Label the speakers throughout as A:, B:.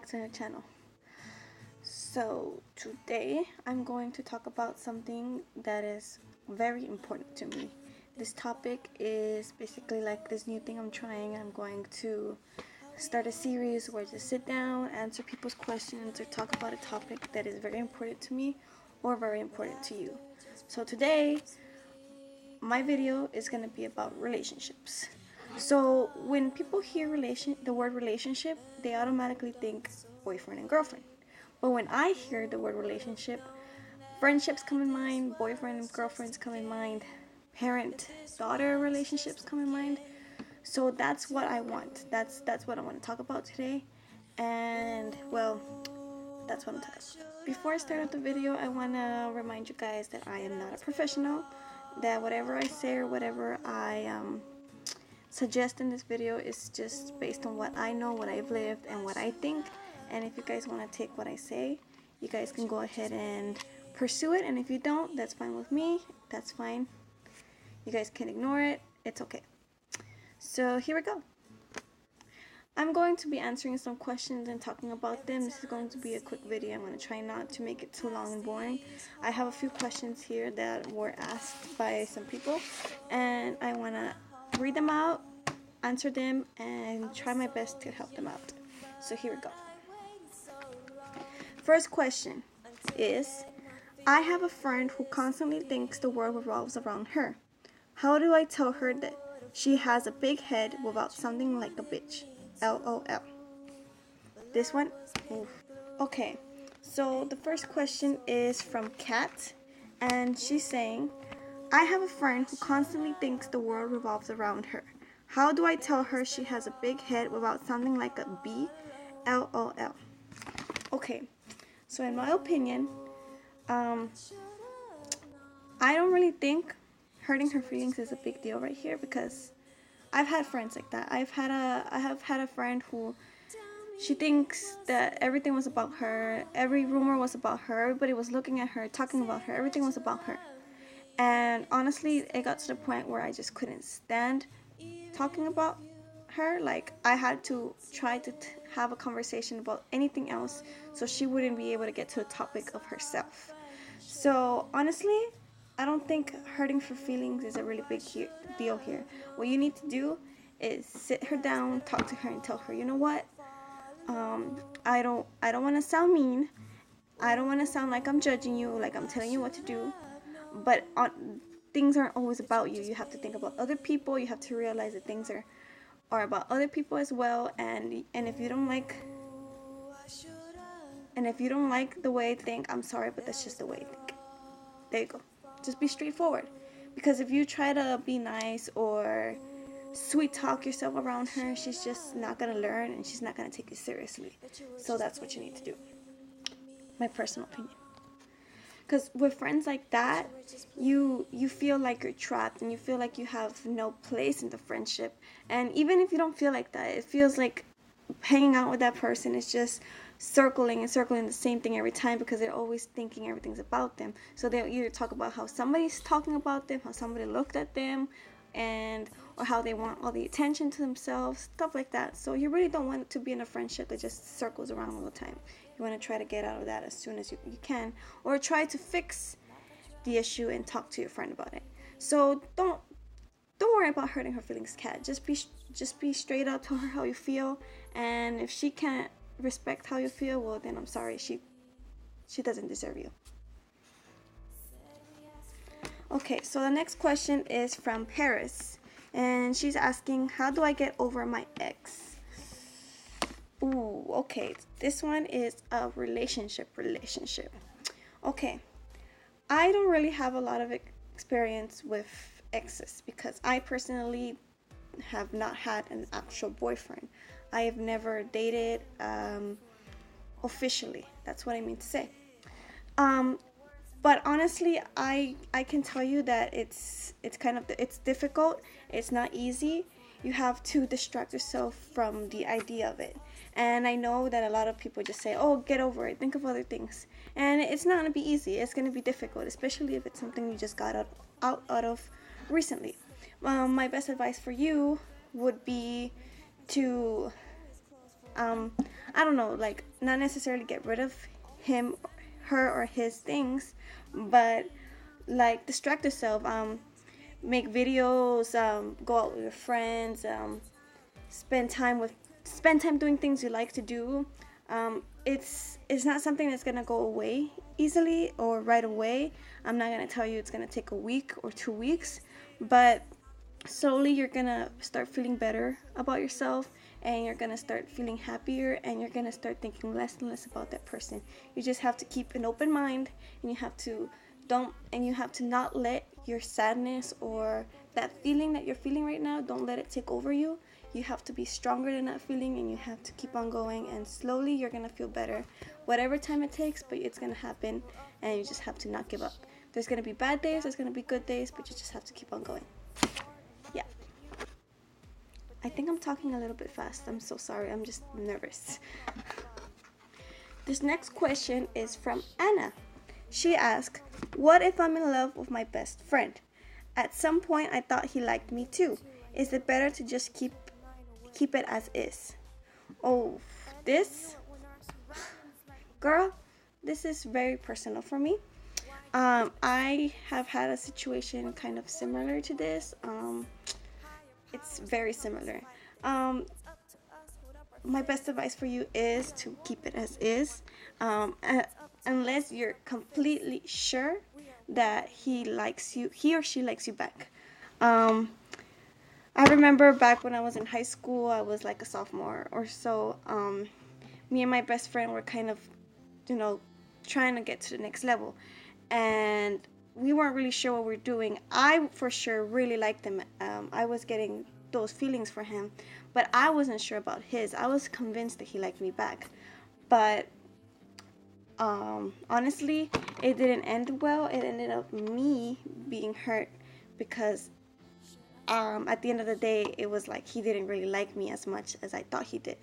A: to the channel. So today I'm going to talk about something that is very important to me. This topic is basically like this new thing I'm trying. I'm going to start a series where I just sit down, answer people's questions, or talk about a topic that is very important to me or very important to you. So today my video is going to be about relationships. So when people hear the word relationship, they automatically think boyfriend and girlfriend. But when I hear the word relationship, friendships come in mind, boyfriend and girlfriends come in mind, parent-daughter relationships come in mind. So that's what I want. That's what I want to talk about today. And well, that's what I'm talking about. Before I start out the video, I want to remind you guys that I am not a professional, that whatever I say or whatever I suggest in this video is just based on what I know, what I've lived, and what I think. And if you guys want to take what I say, you guys can go ahead and pursue it. And if you don't, that's fine with me. That's fine. You guys can ignore it. It's okay. So here we go. I'm going to be answering some questions and talking about them. This is going to be a quick video. I'm going to try not to make it too long and boring. I have a few questions here that were asked by some people, and I want to read them out, answer them, and try my best to help them out. So here we go. First question is, I have a friend who constantly thinks the world revolves around her. How do I tell her that she has a big head without sounding like a bitch? LOL. This one? Oof. Okay, so the first question is from Kat, and she's saying, I have a friend who constantly thinks the world revolves around her. How do I tell her she has a big head without sounding like a B? LOL. Okay, so in my opinion, I don't really think hurting her feelings is a big deal right here, because I've had friends like that. I have had a friend who she thinks that everything was about her. Every rumor was about her. Everybody was looking at her, talking about her. Everything was about her. And honestly, it got to the point where I just couldn't stand talking about her. Like, I had to try to have a conversation about anything else so she wouldn't be able to get to the topic of herself. So honestly, I don't think hurting her feelings is a really big deal here. What you need to do is sit her down, talk to her, and tell her, you know what? I don't want to sound mean. I don't want to sound like I'm judging you, like I'm telling you what to do. But things aren't always about you. You have to think about other people. You have to realize that things are about other people as well. And if you don't like the way I think, I'm sorry, but that's just the way I think. There you go. Just be straightforward. Because if you try to be nice or sweet talk yourself around her, she's just not going to learn, and she's not going to take you seriously. So that's what you need to do. My personal opinion. Because with friends like that, you feel like you're trapped, and you feel like you have no place in the friendship. And even if you don't feel like that, it feels like hanging out with that person is just circling the same thing every time, because they're always thinking everything's about them. So they'll either talk about how somebody's talking about them, how somebody looked at them, or how they want all the attention to themselves, stuff like that. So you really don't want to be in a friendship that just circles around all the time. You want to try to get out of that as soon as you can, or try to fix the issue and talk to your friend about it. So don't worry about hurting her feelings, Kat. Just be straight up, tell her how you feel, and if she can't respect how you feel, well then I'm sorry, she doesn't deserve you. Okay, so the next question is from Paris, and she's asking, how do I get over my ex? Ooh, okay, this one is a relationship. Okay, I don't really have a lot of experience with exes, because I personally have not had an actual boyfriend. I have never dated officially. That's what I mean to say. But honestly, I can tell you that it's difficult. It's not easy. You have to distract yourself from the idea of it. And I know that a lot of people just say, oh, get over it, think of other things. And it's not going to be easy. It's going to be difficult, especially if it's something you just got out of recently. My best advice for you would be to I don't know, like not necessarily get rid of him, her, or his things, but like distract yourself. Make videos. Go out with your friends. Spend time with spend time doing things you like to do. It's not something that's gonna go away easily or right away. I'm not gonna tell you it's gonna take a week or 2 weeks, but slowly you're gonna start feeling better about yourself, and you're gonna start feeling happier, and you're gonna start thinking less and less about that person. You just have to keep an open mind, and you have to not let your sadness or that feeling that you're feeling right now, don't let it take over you. You have to be stronger than that feeling, and you have to keep on going, and slowly you're gonna feel better, whatever time it takes, but it's gonna happen, and you just have to not give up. There's gonna be bad days, there's gonna be good days, but you just have to keep on going. Yeah. I think I'm talking a little bit fast. I'm so sorry. I'm just nervous. This next question is from Anna. She asked, what if I'm in love with my best friend? At some point, I thought he liked me too. Is it better to just keep it as is? Oh, girl, this is very personal for me. I have had a situation kind of similar to this. It's very similar. My best advice for you is to keep it as is, unless you're completely sure that he or she likes you back. I remember back when I was in high school, I was like a sophomore or so. Me and my best friend were kind of, trying to get to the next level, and we weren't really sure what we were doing. I for sure really liked him. I was getting those feelings for him, but I wasn't sure about his. I was convinced that he liked me back, but honestly, it didn't end well. It ended up me being hurt because at the end of the day, it was like he didn't really like me as much as I thought he did.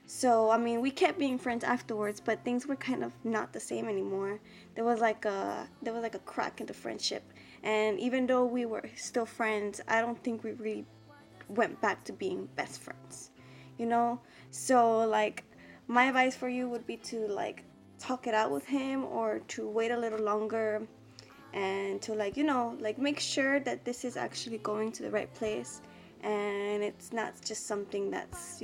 A: So, I mean, we kept being friends afterwards, but things were kind of not the same anymore. There was like a crack in the friendship. And even though we were still friends, I don't think we really went back to being best friends. So like my advice for you would be to like talk it out with him, or to wait a little longer, and to like make sure that this is actually going to the right place, and it's not just something that's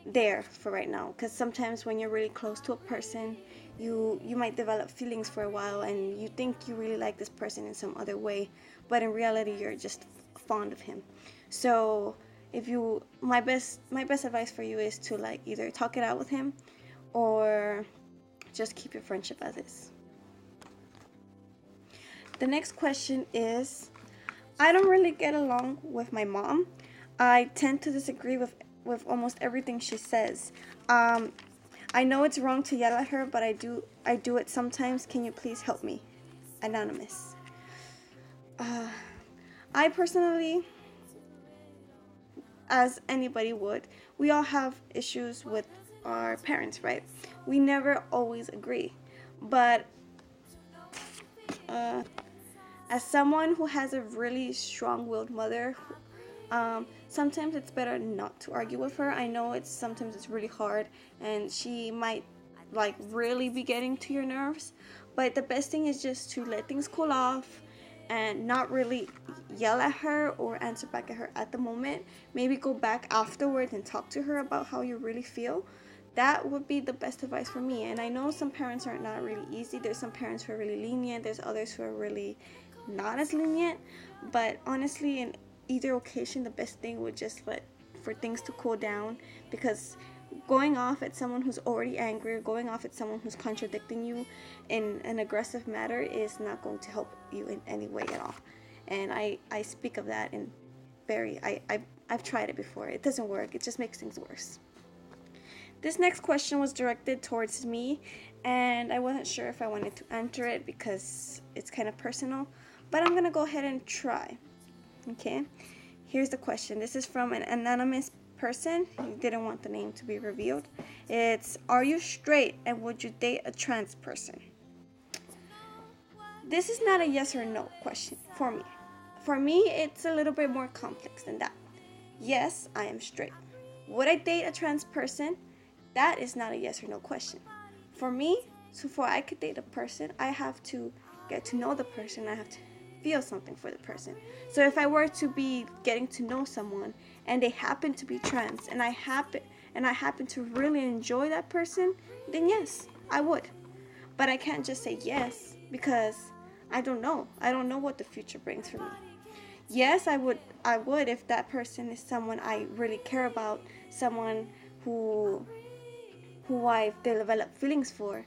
A: there for right now. Because sometimes when you're really close to a person, you might develop feelings for a while, and you think you really like this person in some other way, but in reality you're just fond of him. So my best advice for you is to like either talk it out with him, or just keep your friendship as is. The next question is, I don't really get along with my mom. I tend to disagree with almost everything she says. I know it's wrong to yell at her, but I do it sometimes. Can you please help me? Anonymous. I personally, as anybody would, we all have issues with our parents, right? We never always agree. But as someone who has a really strong-willed mother, sometimes it's better not to argue with her. I know sometimes it's really hard, and she might like really be getting to your nerves, but the best thing is just to let things cool off and not really yell at her or answer back at her at the moment. Maybe go back afterwards and talk to her about how you really feel. That would be the best advice for me. And I know some parents are not really easy. There's some parents who are really lenient. There's others who are really not as lenient. But honestly, in either occasion, the best thing would just for things to cool down, because going off at someone who's already angry, or going off at someone who's contradicting you in an aggressive manner is not going to help you in any way at all. And I speak of that in I've tried it before. It doesn't work. It just makes things worse. This next question was directed towards me, and I wasn't sure if I wanted to enter it because it's kind of personal, but I'm gonna go ahead and try. Okay, here's the question. This is from an anonymous person. He didn't want the name to be revealed. It's, are you straight and would you date a trans person? This is not a yes or no question for me. For me, it's a little bit more complex than that. Yes, I am straight. Would I date a trans person? that is not a yes or no question. For me, so before I could date a person, I have to get to know the person. I have to feel something for the person. So if I were to be getting to know someone and they happen to be trans and I happen to really enjoy that person, then yes, I would. But I can't just say yes because I don't know. I don't know what the future brings for me. Yes, I would if that person is someone I really care about, someone who I develop feelings for.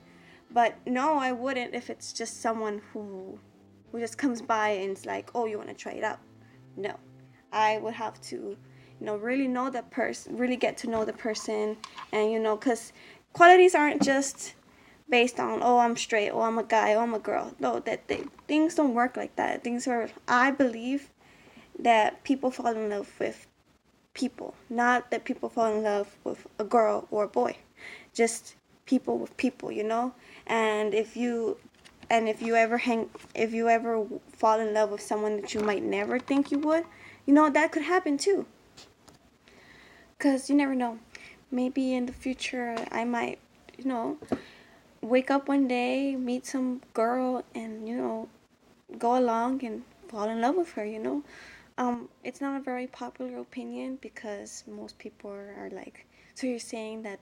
A: But no, I wouldn't if it's just someone who just comes by and is like, "Oh, you want to try it out?" No. I would have to, really know that person, really get to know the person, and cuz qualities aren't just based on, "Oh, I'm straight, oh, I'm a guy, oh, I'm a girl." No, things don't work like that. Things are, I believe that people fall in love with people, not that people fall in love with a girl or a boy, just people with people. And if you ever fall in love with someone that you might never think you would, that could happen too, because you never know. Maybe in the future I might, wake up one day, meet some girl, and go along and fall in love with her. It's not a very popular opinion because most people are like, so you're saying that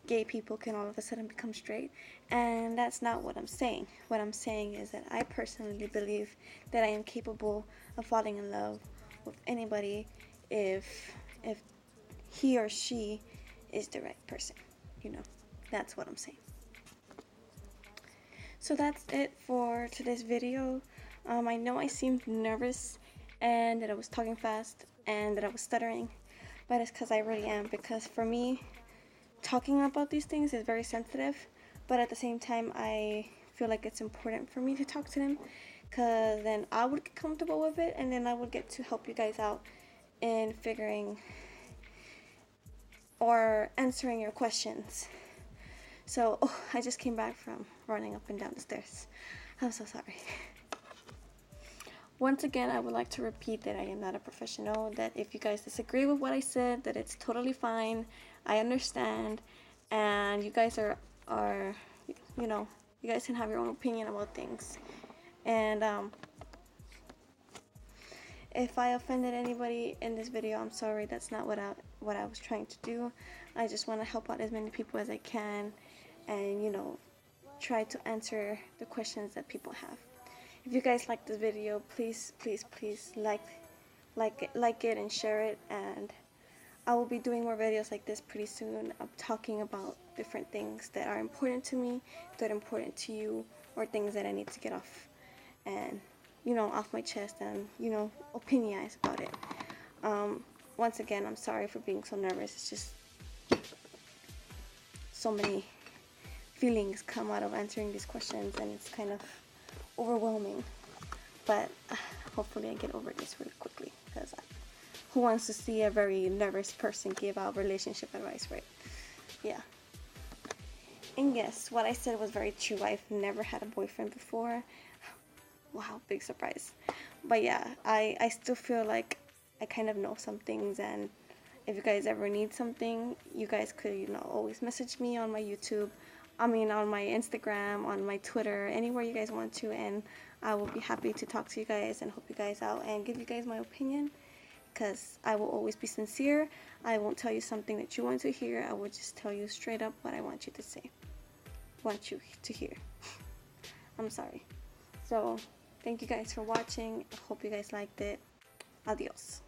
A: gay people can all of a sudden become straight, and that's not what I'm saying. What I'm saying is that I personally believe that I am capable of falling in love with anybody if he or she is the right person. That's what I'm saying. So that's it for today's video. I know I seemed nervous and that I was talking fast and that I was stuttering, but it's because I really am. Because for me, talking about these things is very sensitive, but at the same time, I feel like it's important for me to talk to them, because then I would get comfortable with it, and then I would get to help you guys out in figuring or answering your questions. So, I just came back from running up and down the stairs. I'm so sorry. Once again, I would like to repeat that I am not a professional, that if you guys disagree with what I said, that it's totally fine. I understand, and you guys are you guys can have your own opinion about things. And if I offended anybody in this video, I'm sorry. That's not what I was trying to do. I just want to help out as many people as I can, and try to answer the questions that people have. If you guys like this video, please like it and share it, and I will be doing more videos like this pretty soon of talking about different things that are important to me, that are important to you, or things that I need to get off and off my chest, and opinionize about it. Once again, I'm sorry for being so nervous. It's just so many feelings come out of answering these questions, and it's kind of overwhelming. But hopefully I get over this really quickly, because who wants to see a very nervous person give out relationship advice, right? Yeah. And yes, what I said was very true. I've never had a boyfriend before. Wow, big surprise. But yeah, I still feel like I kind of know some things, and if you guys ever need something, you guys could, always message me on my YouTube. On my Instagram, on my Twitter, anywhere you guys want to, and I will be happy to talk to you guys and help you guys out and give you guys my opinion, because I will always be sincere. I won't tell you something that you want to hear. I will just tell you straight up what I want you to say, want you to hear. I'm sorry. So, thank you guys for watching. I hope you guys liked it. Adios.